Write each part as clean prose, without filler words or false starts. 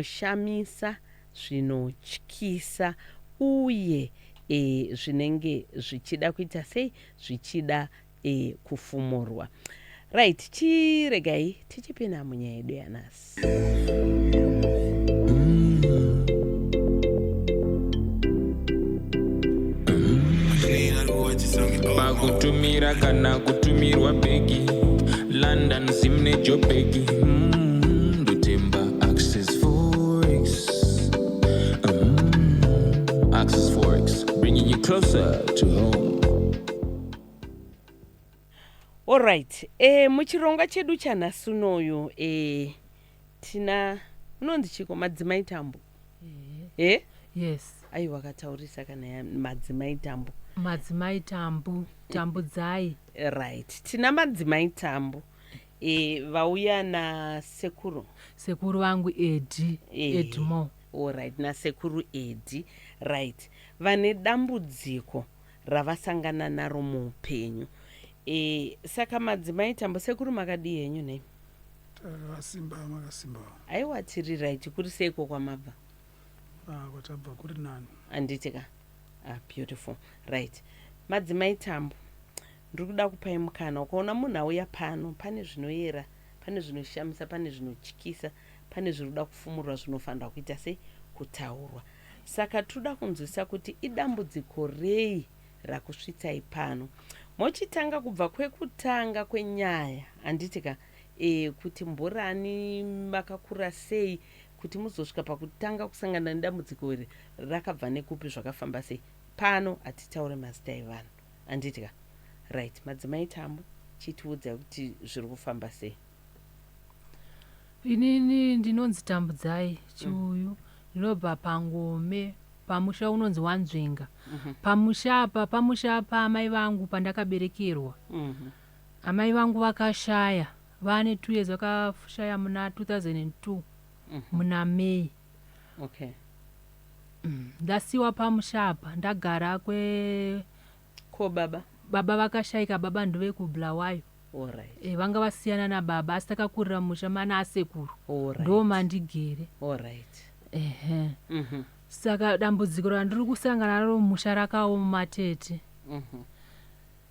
zvinoshamisa, zvinotyisa uye zvinenge zvichida kuita sei, zvichida kufumurwa. Right, chiregai tichipinda munyaya yedu yanhasi. Pakutumira kana kutumirwa begi London simne jobegi Ndotemba Access Forex Access Forex bringing you closer to home. Alright, muchironga chedu chanhasi unoyu tina unonzi chiko Madzimai Tambu. Yes. Ai wakataurisa kana Madzimai Tambu. Madzimai Tambu, Tambu dzai. Right, tina Madzimai Tambu. Vauya na sekuru. Sekuru wangu Edmo. Alright, na sekuru Edi. Right. Vane dambudziko ravasangana naro muupenyu. Saka Madzimai Tambu, sekuru makadi yenyu ne? Vasimba makasimba. Aiwa tiri right, kuri seiko kwamabva? Kwatabva kuri nani. Anditika. Beautiful. Right. Madzimai Tambu, ndiri kuda kupai mukana ukaona munhu auya pano, pane zvinoyera, pane zvinoshamisa, pane zvinotyisa, pane zviri kuda kufumurwa zvinofanirwa kuita sei, kutaurwa. Saka toda kunzwisa kuti idambudziko rei rakusvitsai pano. Mochitanga kubva kwekutanga kwenyaya, anditika, kuti mborani makakura sei, kuti muzosvika pakutanga kusangana nedambudziko iri rakabva nekupi zvakafamba sei. Pano atitaure mazita evanhu, anditika. Right, Madzimai Tambu, chitiudza kuti zviri kufamba sei. Inini ndinonzi Tambu dzai chiuyu. Ndinobva Pangome, pamusha unonzi Wanzvenga. Pamusha apa amai vangu pandakaberekerwa. Amai vangu vakashaya. Vane 2 years vakashaya muna 2002 muna May. Okay. Ndasiwa pamusha apa ndagara Ko baba vakashayika, baba ndove kuBulawayo. Alright. Vanga vasiyana nababa asi takakurira musha mana asekuru. Alright. Ndo mandigere. Alright. Saka dambudziko randiri kusangana naro musha rakaoma tete.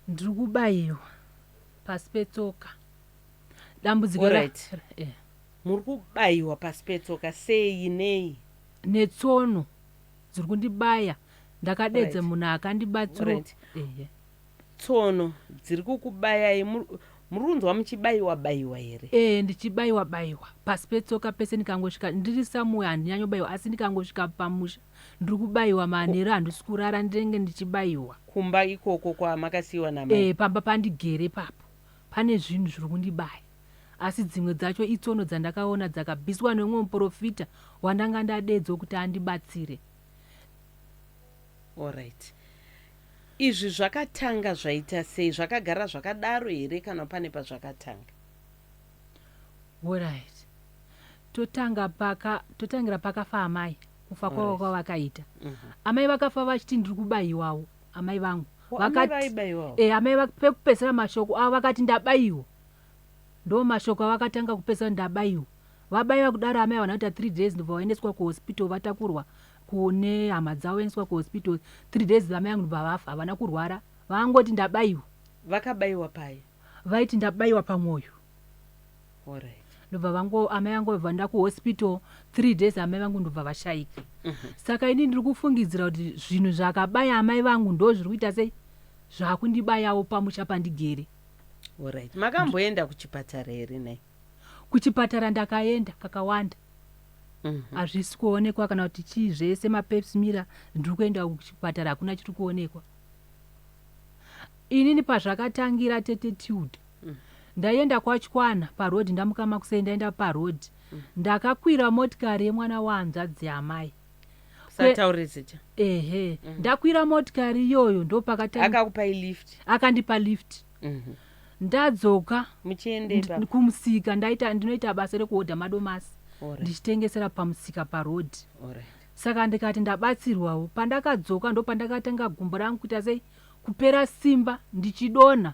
Ndiri kubaiwa pasi petsoka. Dambudziko Alright. Muri kubaiwa pasi petsoka sei nei? Netsono dziri kundibaya. Ndakadedza munhu akandibatsira. Right. Tsono dziri kukubayai, murunzwa muchibaiwa here? Ndichibaiwa pasi petsoka pese ndikangosvika. Ndiri somewhere handinyanyobayiwa asi ndikangosvika pamusha ndiri kubaiwa manheru handisi kurara ndinenge ndichibaiwa. Kumba ikoko kwamakasiyiwa namai? Pamba pandigere papo pane zvinhu zviri kundibaya, asi dzimwe dzacho itsono dzandakaona dzakabviswa nemumwe muprofita wandanga ndadedzwa kuti andibatsire. Alright. Izvi zvakatanga zvaita sei? Zvakagara zvakadaro here kana pane pazvakatanga? Alright. Totangira pakafa amai, kufa kwavo kwavakaita. Amai vakafa vachiti ndiri kubayiwawo, amai vangu. Amai pekupedzisira mashoko avo vakati ndabayiwa. Ndo mashoko avakatanga kupedzisira ndabayiwa. Vabayiwa kudaro amai vanoita 3 days ndobva vaendeswa kuhospital vatakurwa kune hama dzavo vaendeswa kuhospital. 3 days amai vangu ndobva vafa, havana kurwara. Vangoti ndabayiwa. Vakabayiwa pai? Vaiti ndabayiwa pamwoyo. Alright. Ndobva amai vangu vabva nda kuhospital 3 days amai vangu ndobva vashayika. Saka ini ndiri kufungidzira kuti zvinhu zvakabaya amai vangu ndo zviri kuita sei zvakundibayawo pamusha pandigere. Alright. Makamboenda kuchipatara here nai? Kuchipatara ndakaenda kakawanda. Hazvisi kuonekwa kana kuti chii zvese mapepsimira ndiri kuenda kuchipatara hakuna chiri kuonekwa. Inini pazvakatangira tete Tilder. Ndaenda kwaChikwana parodhi, ndamuka Makuseni ndaenda parodhi. Ndakakwira motikari yemwana wahanzvadzi yamai. Sataurizija? Ndakwira motikari iyoyo ndo pakatanga. Akakupai lift? Akandipa lift. Ndadzoka muchienda kumusika, ndinoita basa rekuhodha madomasi. Ndichitengesera pamusika parodhi. Saka ndikati ndabatsirwawo. Pandakadzoka ndo pandakatanga gumbo rangu kuita sei kupera simba, ndichidonha,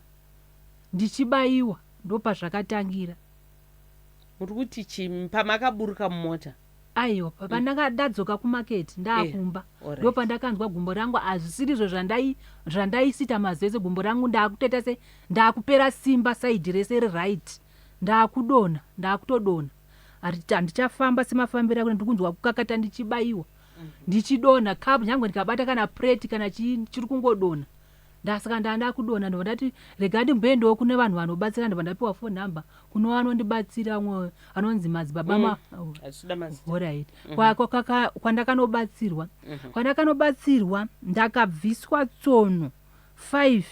ndichibayiwa, ndo pazvakatangira. Muri kuti pamakaburuka mumota? aiwa pandanga ndadzoka kumaketi ndakumba ndo pandakanzwa gumbo rangu hazvisirizvo zvandaisita mazese gumbo rangu ndakutoita se ndakupera simba saidhi rese riright ndakutodona handichafamba semafambiro akuna ndikunzwa kukakata ndichibaiwa ndichidona kapu nyange ndikabata kana preti kana chiri kungodona ndasaka ndandakudona ndobva ndati rega ndimboendawo kune vanhu vanobatsira ndobva ndapiwa phone number kuno vanondibatsira amwe anonzi madzibaba alright kwandakanobatsirwa ndakabviswa tsono 5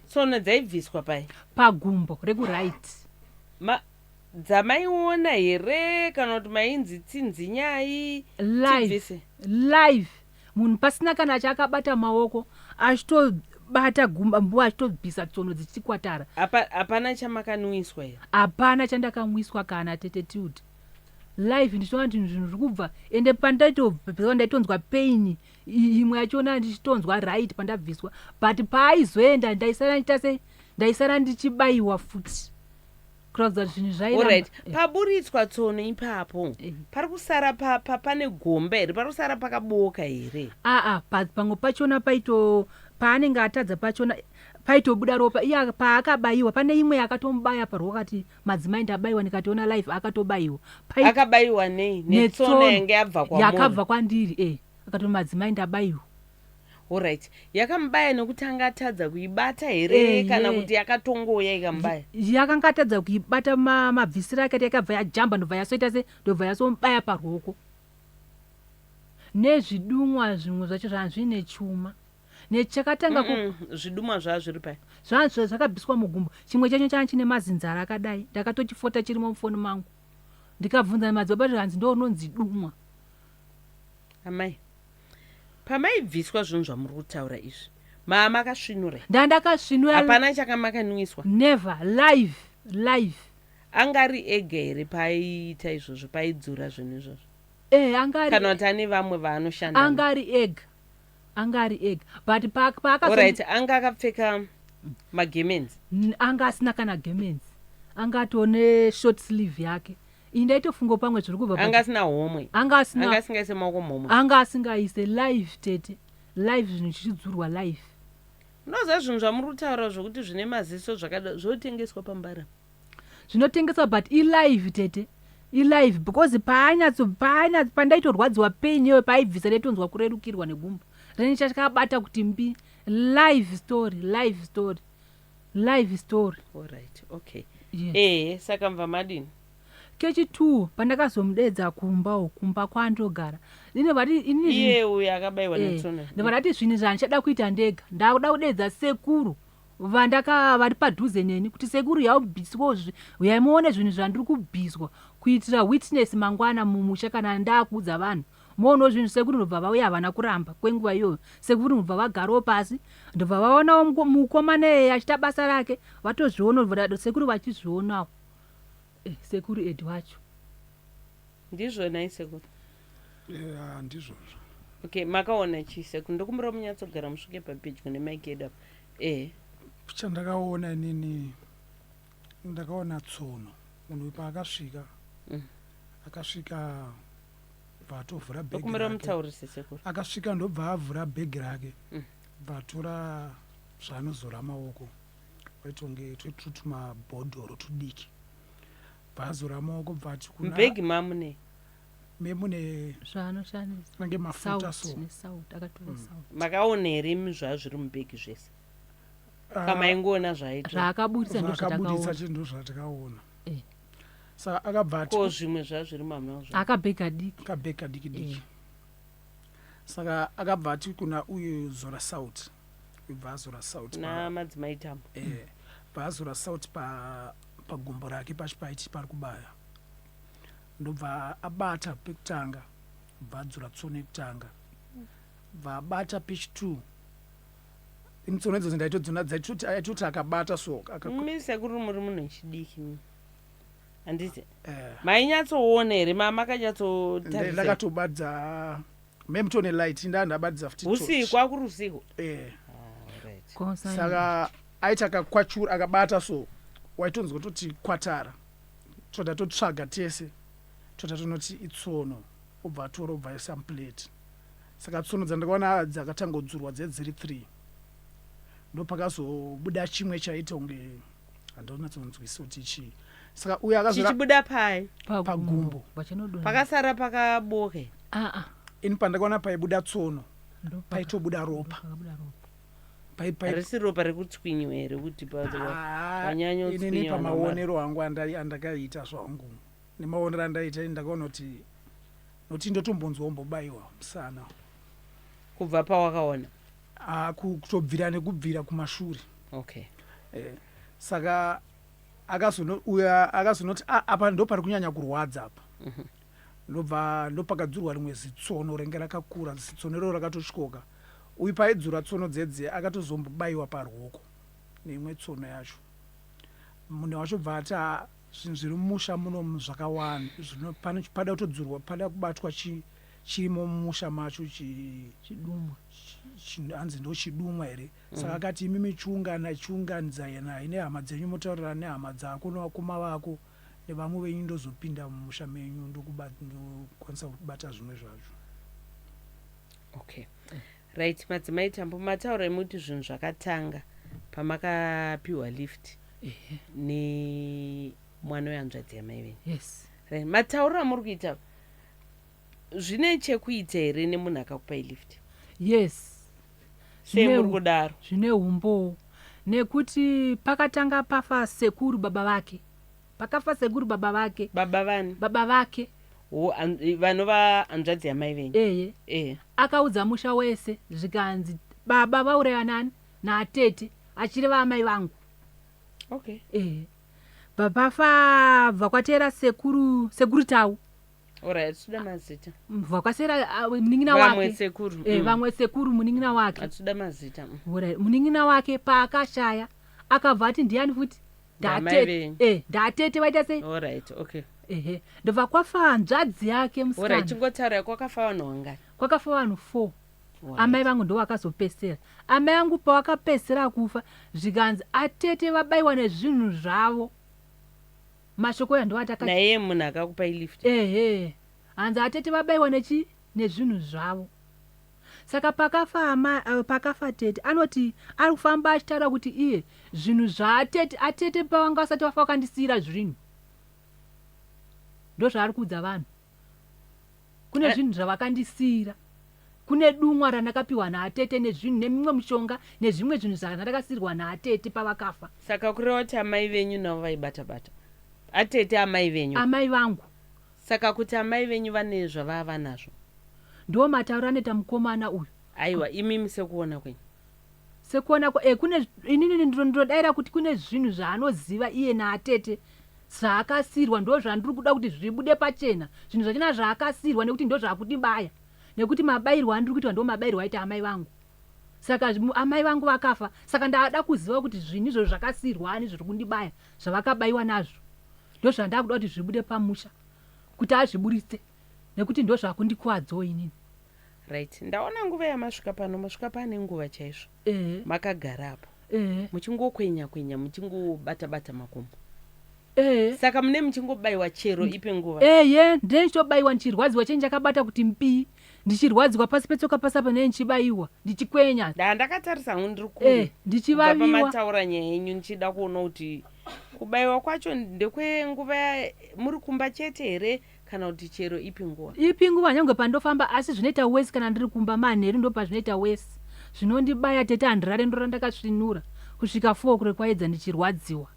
tsono dzaibviswa pagumbo rekuright dzamaiona here kana kuti mainzi tsinzinyai live munhu pasina kana chakabata maoko achitobata gumba mbuwa achitobvisa tsono dzichikwatara. Hapana chamakanwiswa here? Hapana chandakamwiswa kana attitude. Life ndishona kuti zvinhu zvikubva ende pandaitobva ndaitonzwa pain imwe yachona ndichitonzwa right pandabviswa but paaizoenda ndaisara ndichibaiwa futi. Alright, paburitswa tsono ipapo pari kusara pane gomba here, pari kusara pakaboka here? Pamwe pachona paanenge atadza pachona paitobuda ropa iya paakabaiwa pane imwe yakatomubaya parwakati Madzimai Ndabaiwa ndikationa live akatobaiwa. Akabaiwa nei? Netsono yange yakabva kwandiri akati Madzimai Ndabaiwa. Alright, yakamubaya nekuti anga atadza kuibata here kana kuti yakatongoya ikamubaya? Yakanga atadza kuibata mabvisira akati yakabva yajamba ndobva yasoita ndobva yasomubaya parwoko. Nezvidumwa zvimwe zvacho zvine chuma. Nechakatanga zvidumwa zvazviri pai? Zvanzvo zvakabviswa mugumbo. Chimwe chacho chine mazinzara akadai. Ndakatochifota chiri mufoni mangu. Ndikabvunza madzibaba hanzi ndononzi dumwa. Amai, pamaibviswa zvinhu zvamuri kutaura izvi, makasvinura? Ndandakasvinura. Hapana chakamakanwiswa? Never. Live. Angari ega here paiita izvozvo, paidzura zvinhu izvozvo? Angari. Kana kuti ane vamwe vaanoshanda? Angari ega. But alright, anga akapfeka magemenzi? Anga asina kana gemenzi. Anga atone short sleeve yake. Indaitofunga pamwe zviri kubva. Anga asina homwe? Anga asingaise maoko momwe? Anga asingaise live tete. Live zvinhu zvichidzurwa live. Unoziva zvinhu zvamuri kutaura zvokuti zvine maziso zvakada zvotengeswa pambara? Zvinotengeswa but ilive tete. Ilive because pandaitorwadziwa pain iwe paaibvisa ndaitonzwa kurerukirwa negumbo. Reni chakabata kuti mbi live story. Alright, okay. Yes. Saka mva madini? Kechi2 pandakazomudedza kumba kwandogara. Iye uyu akabaiwa netsono. Ndivati zvinhu zvandichada kuita ndega. Ndakuda kudedza sekuru vari padhuze neni kuti sekuru yaubviswa uyaimuone zvinhu zvandiri kubviswa kuitira witness mangwana mumusha kana ndakuudza vanhu. Mono zvinhu sekuru ndobva vauya havana kuramba kwenguva iyoyo. Sekuru ndobva vagarawo pasi ndobva vaonawo mukomana achita basa rake vatozviona sekuru vachizvionawo. Sekuru Edi wacho. Ndizvona sekuru? Ndizvozvo. Okay, makaona chii sekuru? Ndokumbira munyatsogara musvike papedyo nemaiki edu apa. Chandakaona inini ndakaona tsono munhu paakasvika akasvika vatovhura bhegi ndokumbira mutaurise sekuru. Akasvika ndobva avhura bhegi rake vatora zvaanozora maoko waitonge twetumabhodhoro tudiki vazora maoko bvati kuna bhegi mamune zvaanoshandisa nange mafuta akatora salt. Makaona here zvazviri mubhegi zvese? Kamaingoona zvaakabudisa chinhu zvatakaona. Saka akabva ko zvimwe zvazviri mamwe akabhega diki. Saka akabva ati kuna uyu zora salt. Ubva azora salt na Madzimai Tambu. Bazora salt pagumbo rake pachipaiti pari kubaya. Ndobva abata pekutanga bvadzura tsono yekutanga vabata pech2 imtsono idzo ndaitodzona dzaituti akabata so sekuru muri munhu chidiki handiti mainyatsoona here makanyatsotarisa? Ndakatobadza memtone light ndandabadza futi usiku akuri usiku. Saka aita akakwachura akabata so waitonzwa toti kwatara toda totsvaga tese totatonoti itsono obva atora obva aisa muplate. Saka tsono dzandakaona dzakatangodzurwa dziri 3 ndopakazobuda chimwe chaita unge handonatsokunzwisisa kuti chii. Saka uyo chichibuda pai pagumbo pakasara pakaboke ini pandakaona paibuda tsono paitobuda ropa harisi ropa rekutswinywa here kuti inini pamaonero angu andakaita zvangu nemaonero andaita ndakaona kuti noti ndotombonzwa umbobaiwa musana kubva pawakaona kutobvira nekubvira kumashure. Okay. Saka akazonoti apa ndo pari kunyanya kurwadza apa. Ndopakadzurwa rimwe zitsono renge rakakura, zitsono iro rakatotyoka. Uyu paidzura tsono dzedze akatozombobaiwa paruoko neimwe tsono yacho. Munhu wacho bvata zvinhu zviri mumusha muno zvakawanda pada kutodzurwa pada kubatwa chirimo mumusha macho chidumwa hanzi ndo chidumwa here. Saka akati imi michiunganidza naye nehama dzenyu motaurira nehama dzako nevakoma vako nevamwe venyu ndozopinda mumusha menyu ndokukwanisa kubata zvimwe zvacho. Okay. Right, Madzimai Tambu, mataura muti zvinhu zvakatanga pamakapiwa lift nemwana wehanzvadzi yamai venyu. Yes. Right. Mataura amuri kuita zvine chekuita here nemunhu akakupai lift? Yes. Semuri kudaro? Zvine umbo nekuti pakatanga pafa sekuru baba vake. Pakafa sekuru baba vake. Baba vani? Baba vake. Vanova hanzvadzi yamai venyu? Akaudza musha wese zvikanzi baba vauraya nani naatete achireva amai vangu. Okay. Babafa vakateera sekuru tau. Alright, suda mazita. Vakasera muningina wake. Vamwe sekuru. Vamwe sekuru muningina wake. Atsuda mazita. Alright, muningina wake paakashaya akabva ati ndiani futi? Ndatete. Ndatete vaita sei? Alright, okay. Ndobva kwafa hanzvadzi yake musikana. Alright, chingotaura kwakafa vanhu vangani? Kwakafa vanhu 4. Amai vangu ndo vakazopesera. Amai vangu pavakapesera kufa zvikanzi atete vabaiwa nezvinhu zvavo. Mashoko aya ndo atakati. Naye munhu akakupai lift? Hanzi atete vabaiwa nezvinhu zvavo. Saka pakafa tete anoti ari kufamba achitaura kuti iye zvinhu zvaatete pavanga vasati vafa vakandisiyira zvinhu. Ndo zvaari kuudza vanhu. Kune zvinhu zvavakandisiyira. Kune dumwa randakapiwa naatete nezvinhu nemimwe mishonga nezvimwe zvinhu zvandakasiyirwa naatete pavakafa. Saka kureva kuti amai venyu navo vaibata-bata? Atete amai venyu? Amai vangu. Saka kuti amai venyu vane zvavava nazvo? Ndo matauro anoita mukomana uyu. Aiwa, imimi sekuona kwenyu? Sekuona kune inini ndinodaira kuti kune zvinhu zvaanoziva iye naatete zvaakasiyirwa ndo zvandiri kuda kuti zvibude pachena. Zvinhu zvachona zvaakasiyirwa nekuti ndo zvakundibaya. Nekuti mabayirwa andiri kuitwa ndo mabayirwa aita amai vangu. Saka amai vangu vakafa. Saka ndada kuziva kuti zvinhu izvo zvakasiyirwani zviri kundibaya zvavakabayiwa nazvo. Ndo zvandava kuda kuti zvibude pamusha. Kuti azviburitse. Nekuti ndo zvakundikuwadzawo inini. Right. Ndaona nguva yamasvika pano, masvika pane nguva chaizvo. Makagarapo. Muchingokwenya muchingobata makumbo. Saka mune muchingobayiwa chero ipe nguva? Ndichitobayiwa ndichirwadziwa chenje akabata kuti mpi. Ndichirwadziwa pasi petsoka pasapa ndichibayiwa. Ndichikwenya. Ndakatarisa ndiri kure. Ndichivaviwa. Pamataura nyaya yenyu ndichida kuona kuti kubayiwa kwacho ndekwenguva muri kumba chete here kana kuti chero ipi nguva? Ipi nguva nyangwe pandofamba asi zvinoita wesi kana ndiri kumba manheru ndo pazvinoita wesi. Zvinondibaya tete handirare ndo randakasvinura kusvika 4 kure kwaedza ndichirwadziwa.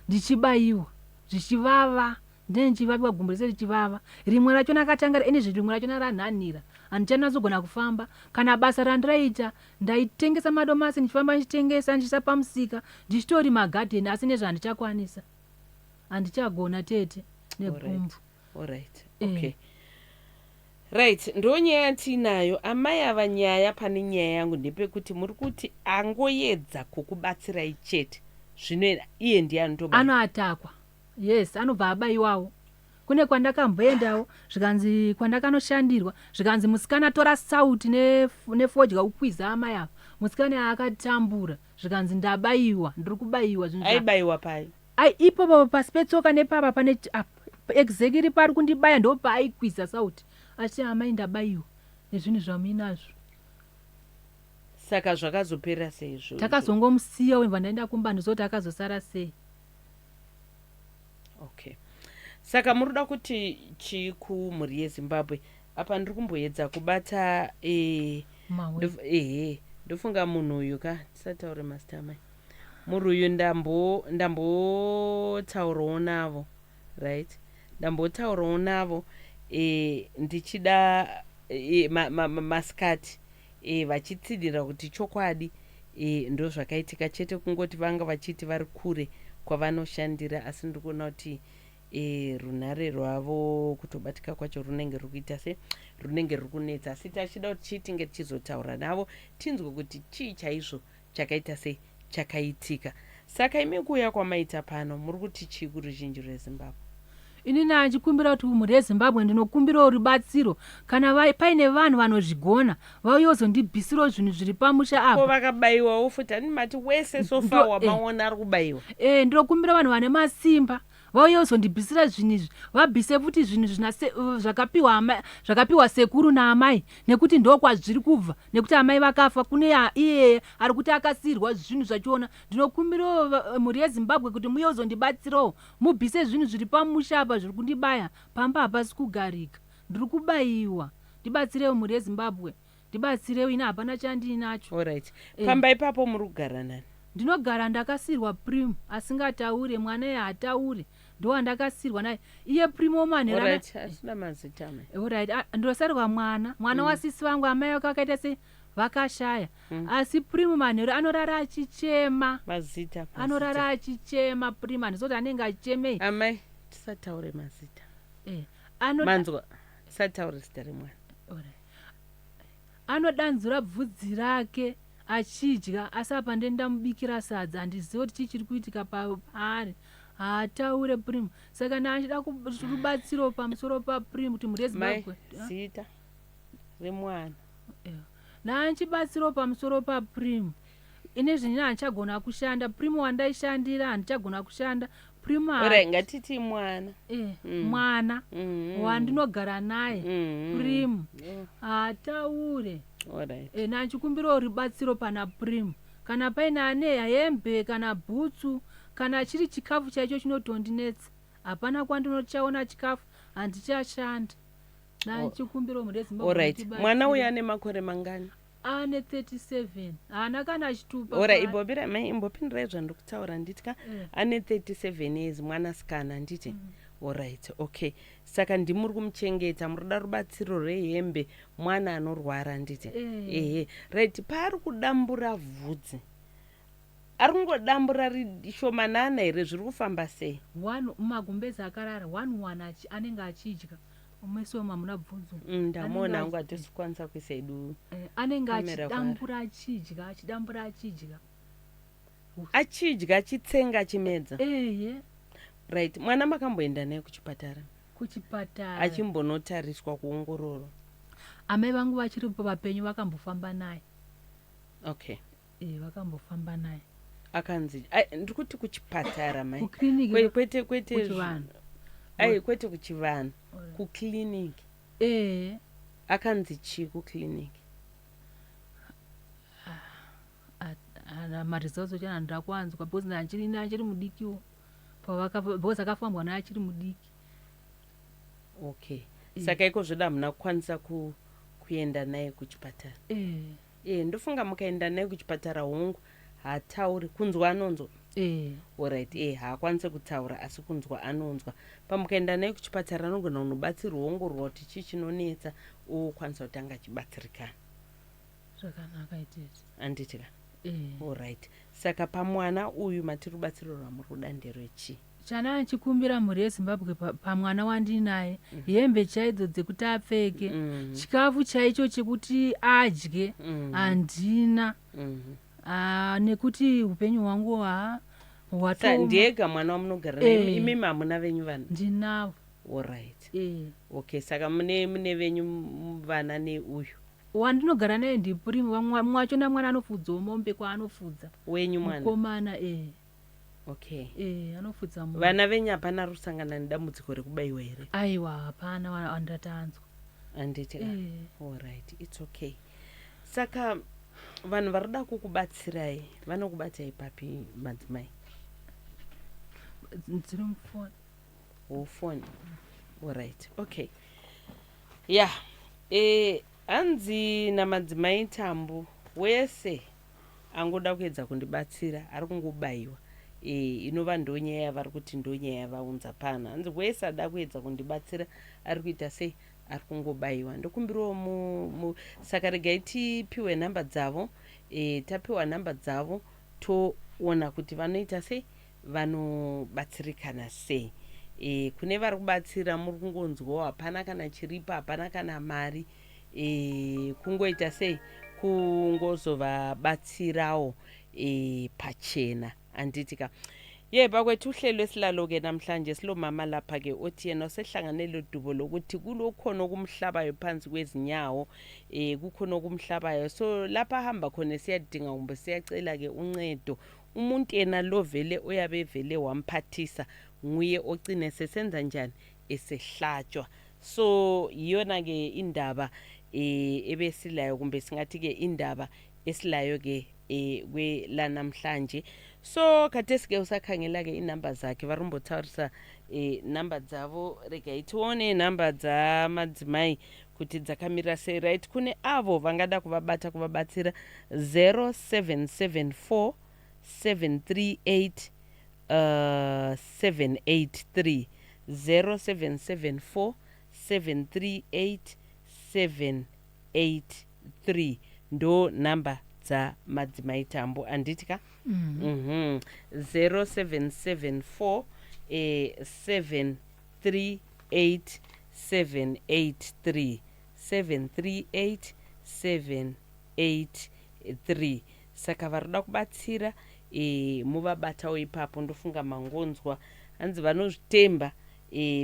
Ndichibayiwa zvichivava ndichivaviwa gumbo rese richivava. Rimwe racho nakatanga rimwe racho ranhanira handichanasogona kufamba. Kana basa randiraita ndaitengesa madomasi ndichifamba ndichitengesa ndichisa pamusika ndichitori magadheni asi nezvandichakwanisa handichagona tete nepumbu. Alright. Okay. Right, ndo nyaya yatinayo. Amai ava nyaya pane nyaya yangu ndepekuti muri kuti angoedza kukubatsirai chete. Zvinoyera iye ndiye anotoba. Anoatakwa. Yes, anobva abayiwawo. Kune kwandakamboendawo zvikanzi kwandakanoshandirwa zvikanzi musikana tora sauti nefodya ukwiza amai ava. Musikana akatambura zvikanzi ndabayiwa ndiri kubayiwa zvinhu. Aibayiwa pai? Ipopo pasi petsoka nepapa pane exactly pari kundibaya ndo paaikwisa sauti asi amai ndabaiwa nezvinhu zvamuinazvo. Saka zvakazopera sei izvo? Takazongomusiya wemva ndaenda kumba ndizoti akazosara sei. Okay. Saka muruda kuti chikumhuri yeZimbabwe apa ndiri kumboedza kubata ndofunga munhu uyu ka tisataure Madzimai. Munhu uyu ndambotaurawo navo, right? Ndambotaurawo navo ndichida masikati vachitsidira kuti chokwadi ndo zvakaitika chete kungoti vanga vachiti vari kure kwavanoshandira, asi ndiri kuona kuti runhare rwavo kutobatika kwacho runenge ruri kuita se runenge ruri kunetsa, asi tachida kuti chitinge tichizotaura navo tinzwe kuti chii chaizvo chakaita se chakaitika. Saka imi kuuya kwamaita pano muri kuti chii kuruzhinji rweZimbabwe? Inini achikumbira kuti mhuri yeZimbabwe ndinokumbirawo rubatsiro kana paine vanhu vanozvigona vauyozondibvisirawo zvinhu zviri pamusha apa. Ko vakabaiwawo futi ani mati wese sofa wamaona ari kubaiwa. Ndinokumbira vanhu vane masimba vauyozondibvisira zvinhu izvi, vabvise futi zvinhu zvakapiwa sekuru naamai nekuti ndo kwazviri kubva nekuti amai vakafa kune iye ari kuti akasirwa zvinhu zvachiona. Ndinokumbirawo mhuri yeZimbabwe kuti muyozondibatsirawo mubvise zvinhu zviri pamusha apa zviri kundibaya pamba hapasi kugarika. Ndiri kubayiwa, ndibatsirewo mhuri yeZimbabwe, ndibatsirewo, ina hapana chandinacho. Alright. Pamba ipapo muri kugara nani? Ndinogara ndakasirwa Primo asingataure, mwana iye hataure, ndo wandakasirwa naye iye Primo manhera. Alright, asina mazita mai. Alright, ndosarwa mwana wasisi vangu amai vakaita se vakashaya. Asi Primo manhero anorara achichema. Mazita. Anorara achichema Primo andizoti anenge achichemei. Amai tisataure mazita. Manzwa tisataure zita remwana. Alright. Anodanzura bvudzi rake achidya, asi apa ndendamubikira sadza handizivi kuti chichiri kuitika paari, haataure Primo. Saka ndachida rubatsiro pamusoro paPrimo kuti mhuri yeZimbabwe zita remwana nanchibatsiro pamusoro paPrimo. Ine zvinhu handichagona kushanda. Primo wandaishandira handichagona kushanda. Primo ngatiti mwana mwana wandinogara naye Primo haataure. Nanchikumbirawo rubatsiro pana Primo kana paine ane hembe kana bhutsu kana chiri chikafu chaicho chinotondinetsa, hapana kwandinochaona chikafu handichashanda. Nanchikumbirawo mhuri yeZimbabwe. Alright. Mwana uyu ane makore mangani? Ane 37, haana kana chitupa. Alright, ibobira mai imbopindirai zvandikutaura nditka ane 37 years, mwana sikana nditi. Alright, okay. Saka ndimuri kumuchengeta, muruda rubatsiro rwehembe mwana anorwara nditi. Right, paari kudambura vhudzi. Ari kungodambura rishomanana here, zviri kufamba sei? Magumbezi akarara 1 anenge achidya. Umweso mamuna bvunzo. Ndamona hangu hatisi kwanisa kuisa idu. Anenge achidambura achidya, achidambura achidya. Achidya, achitsenga chimedza. Right, mwana makamboenda naye kuchipatara? Kuchipatara. Achimbonotariswa kuongororo. Amai vangu vachiripo vapenyu vakambofamba naye. Okay. Vakambofamba naye. Akanzi, ndikuti kuchipatara mai. Kukliniki. Kwete kuchivanhu. Kwete kuchivanhu. Kukliniki. Akanzi chi kukliniki? Maresults ochana ndakwanzwa because ndachiri mudikiwo. Because akafambwa naye achiri mudiki. Okay. Saka iko zvoda muna kukwanisa kuenda naye kuchipatara. Ndofunga mukaenda naye kuchipatara hongu hatauri, kunzwa anonzwa. Alright, haakwanise kutaura asi kunzwa anonzwa. Pamukaenda naye kuchipatara anogona kunobatsirwa ongororwa kuti chii chinonetsa okwanisa kutanga achibatsirikana. Zvakanaka itete. Anditika. Alright. Saka pamwana uyu matiri rubatsiro rwamuri kuda nderwechi? Chana achikumbira mhuri yeZimbabwe pamwana wandinaye hembe chaidzo dzekuti apfeke, chikafu chaicho chekuti adye handina, nekuti upenyu hwangu ndiyega mwana wamunogara naye, imi hamuna venyu vana? Ndinavo. Alright. Okay, saka mune venyu vana neuyu? Wandinogara naye ndiPrimo, mwacho mwana anofudzawo mombe kwaanofudza. Wenyu mwana? Mukomana. Okay. Anofudza munhu. Vana venyu hapana rusangana nedambudziko rekubayiwa here? Aiwa, hapana wandatanzwa. Handiti. Alright, it's okay. Saka vanhu varida kukubatsirai vanokubatai papi madzimai? Dziri mufoni. Foni. Alright, okay. Yeah. Hanzi naMadzimai Tambu wese angoda kuedza kundibatsira ari kungobayiwa. Inova ndonyaya vari kuti ndonyaya vaunza pana. Hanzi wese ada kuedza kundibatsira ari kuita sei ari kungobayiwa. Ndokumbirawo saka regai tipiwe nhamba dzavo. Tapiwa nhamba dzavo toona kuti vanoita sei vanobatsirikana sei. Kune vari kubatsira muri kungonzwawo hapana kana chiripa hapana kana mari. Kungoita sei kungozovabatsirawo pachena. Anditika pakwethi uhlelo esilalo-ke namhlanje silomama lapha-ke othi yena usehlanganele dubo lokuthi kulokhona okumhlabayo phansi kwezinyawo. Kukhona okumhlabayo, so lapha ahamba khona siyadinga kumbe siyacela-ke uncedo. Umuntu yena lo vele uyabe vele wamphathisa nguye ogcine sesenza njani esehlatshwa. So yiyona-ke indaba ebesilayo kumbe singathi-ke indaba esilayo-ke kwelanamhlanje. So khathesi-ke usakhangela-ke inamba zakhe varombotaurisa namba dzavo. Regai tione namba dzamadzimai kuti dzakamira sei. Right, kune avo vangada kuvabatsira 0774 738 783 0774 738 783 ndo namba dzaMadzimai Tambu. Anditika 0774 738 783 738 783. Saka varida kubatsira muvabatawo ipapo. Ndofunga mangonzwa hanzi vanozvitemba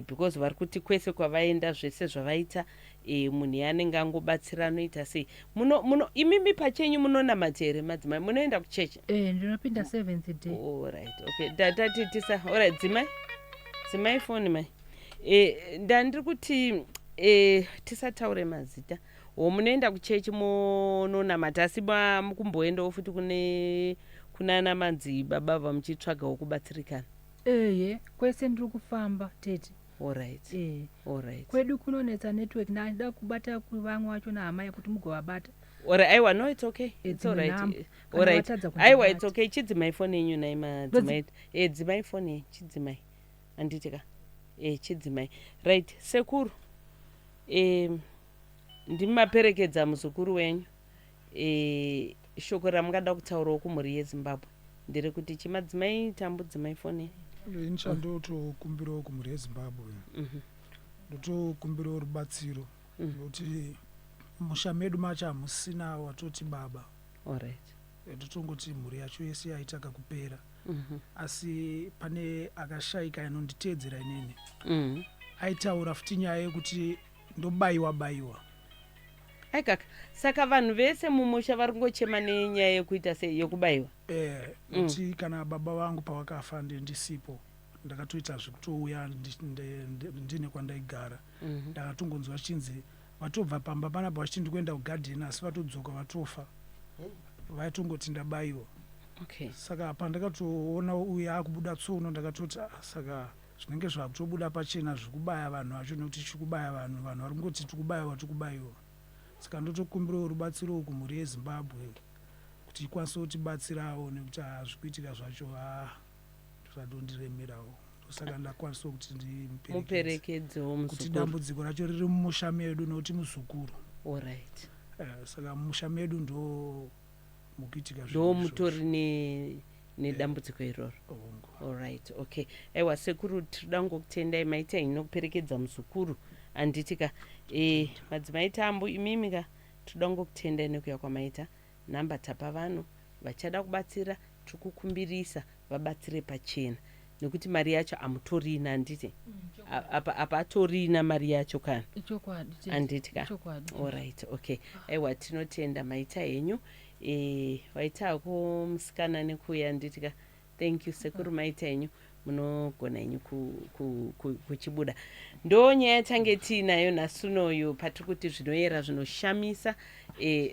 because vari kuti kwese kwavaenda zvese zvavaita munhu yanenge angobatsira anoita sei. Imimi pachenyu munonamata here madzimai? Munoenda kuchechi? Ndinopinda 7th day. Alright, okay. Tatitisa. Alright, dzimai foni mai. Ndandiri kuti tisataure mazita. Munoenda kuchechi mononamata asi mukumboendawo futi kunana manzi baba vamuchitsvagawo kubatsirikana? Kwese ndiri kufamba tete. Alright. Alright. Kwedu kunonetsa network ndida kubata kuvamwe wacho nahama yekuti mugovabata. Alright, aiwa, no, it's okay. It's alright. Alright. Aiwa, it's okay. Chidzimai foni yenyu nai madzimai. Dzimai foni chidzimai. Anditika. Chidzimai. Right, sekuru. Ndimaperekedza muzukuru wenyu. Shoko ramungada kutaurawo kumhuri yeZimbabwe ndere kuti chiMadzimai Tambu dzimai foni. Ndotokumbirawo kumhuri yeZimbabwe. Ndotokumbirawo rubatsiro nokuti musha medu macho hamusina watoti baba. Alright. Ndotongoti mhuri yacho yese yaitaka kupera. Asi pane akashayika anonditeedzera inini. Aitaura futi nyaya yekuti ndobayiwa. Aikaka, saka vanhu vese mumusha vari kungochema nenyaya yekuita sei yokubayiwa? Kuti kana baba vangu pavakafa ndisipo ndakatoita zvekutouya ndine kwandaigara. Ndakatongonzwa chinzi vatobva pamba panapa vachiti ndikuenda kugadheni asi vatodzoka vatofa. Vaitongoti ndabayiwa. Okay. Saka pandakatoona uya akubuda tsono ndakatoti saka zvinenge zvakutobuda pachena zvekubaya vanhu vacho nekuti chikubaya vanhu vari kungoti tikubayiwa. Saka ndotokumbirawo rubatsiro kumhuri yeZimbabwe kuti ikwanise kutibatsirawo nekuti zvikuitika zvacho zvatondiremerawo. Saka ndakwanisa kuti muperekedzewo kuti dambudziko racho riri mumusha medu nokuti muzukuru. Alright. Saka mumusha medu ndo mukuitika ndo mutori nedambudziko iroro. Alright, okay. Aiwa sekuru tinoda ngokutendai maita inokuperekedza muzukuru. Anditika Madzimai Tambu imimika tinoda ngokutendai nekuya kwamaita. Namba tapa vanhu vachada kubatsira tikukumbirisa vabatsire pachena nekuti mari yacho amutorina. Anditi apa atorina mari yacho kana anditika. Alright, okay. Aiwa tinotenda maita henyu. Waitako musikana nekuya anditika thank you sekuru maita enyu munogona enyu kuchibuda. Ndo nyaya tange tiinayo nhasunoyo patiri kuti zvinoyera, zvinoshamisa,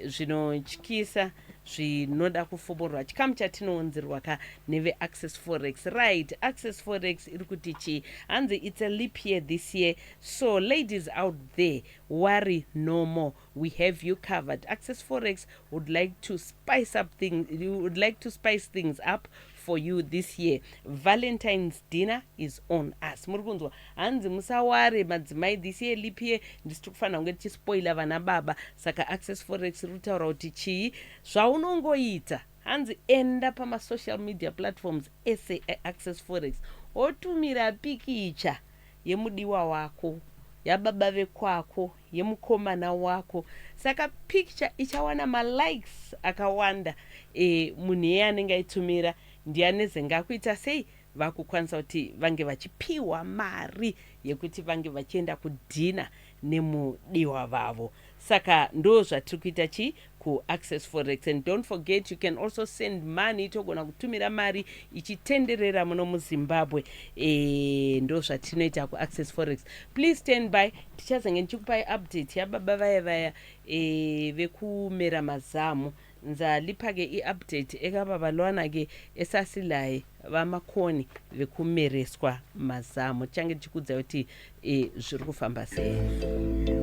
zvinotyisa, zvinoda kufumurwa. Chikamu chatinounzirwa ka neveaccess forex. Right, access forex iri kuti chi hanzi it's a leap year this year, so ladies out there, worry no more, we have you covered. Access forex would like to spice things up for you this year. Valentine's dinner is on us. Murikunzwa hanzi musaware madzimai, this year leap year ndisiti kufanira kunge tichispoila vana baba. Saka access forex iri kutaura kuti chii zvaunongoita hanzi enda pamasocial media platforms ese access forex otumira pikicha yemudiwa wako, yababa vekwako, yemukomana wako. Saka picture ichawana malikes akawanda. Munhu yeye anenge aitumira ndianeze ngakuita sei vakukwanisa kuti vange vachipiwa mari yekuti vange vachienda kudhina nemudiwa vavo. Saka ndo zvatiri kuita chi kuaccess forex. And don't forget, you can also send money, togona kutumira mari ichitenderera muno muZimbabwe. Ndo zvatinoita kuaccess forex. Please stand by, tichazenge ndichikupai update yababa vaya vekumera mazamu. Nzalipage i-update ekababa lwana-ke esasilaye vamakoni vekumereswa mazamu. Change tichikudza kuti zviri kufamba sei.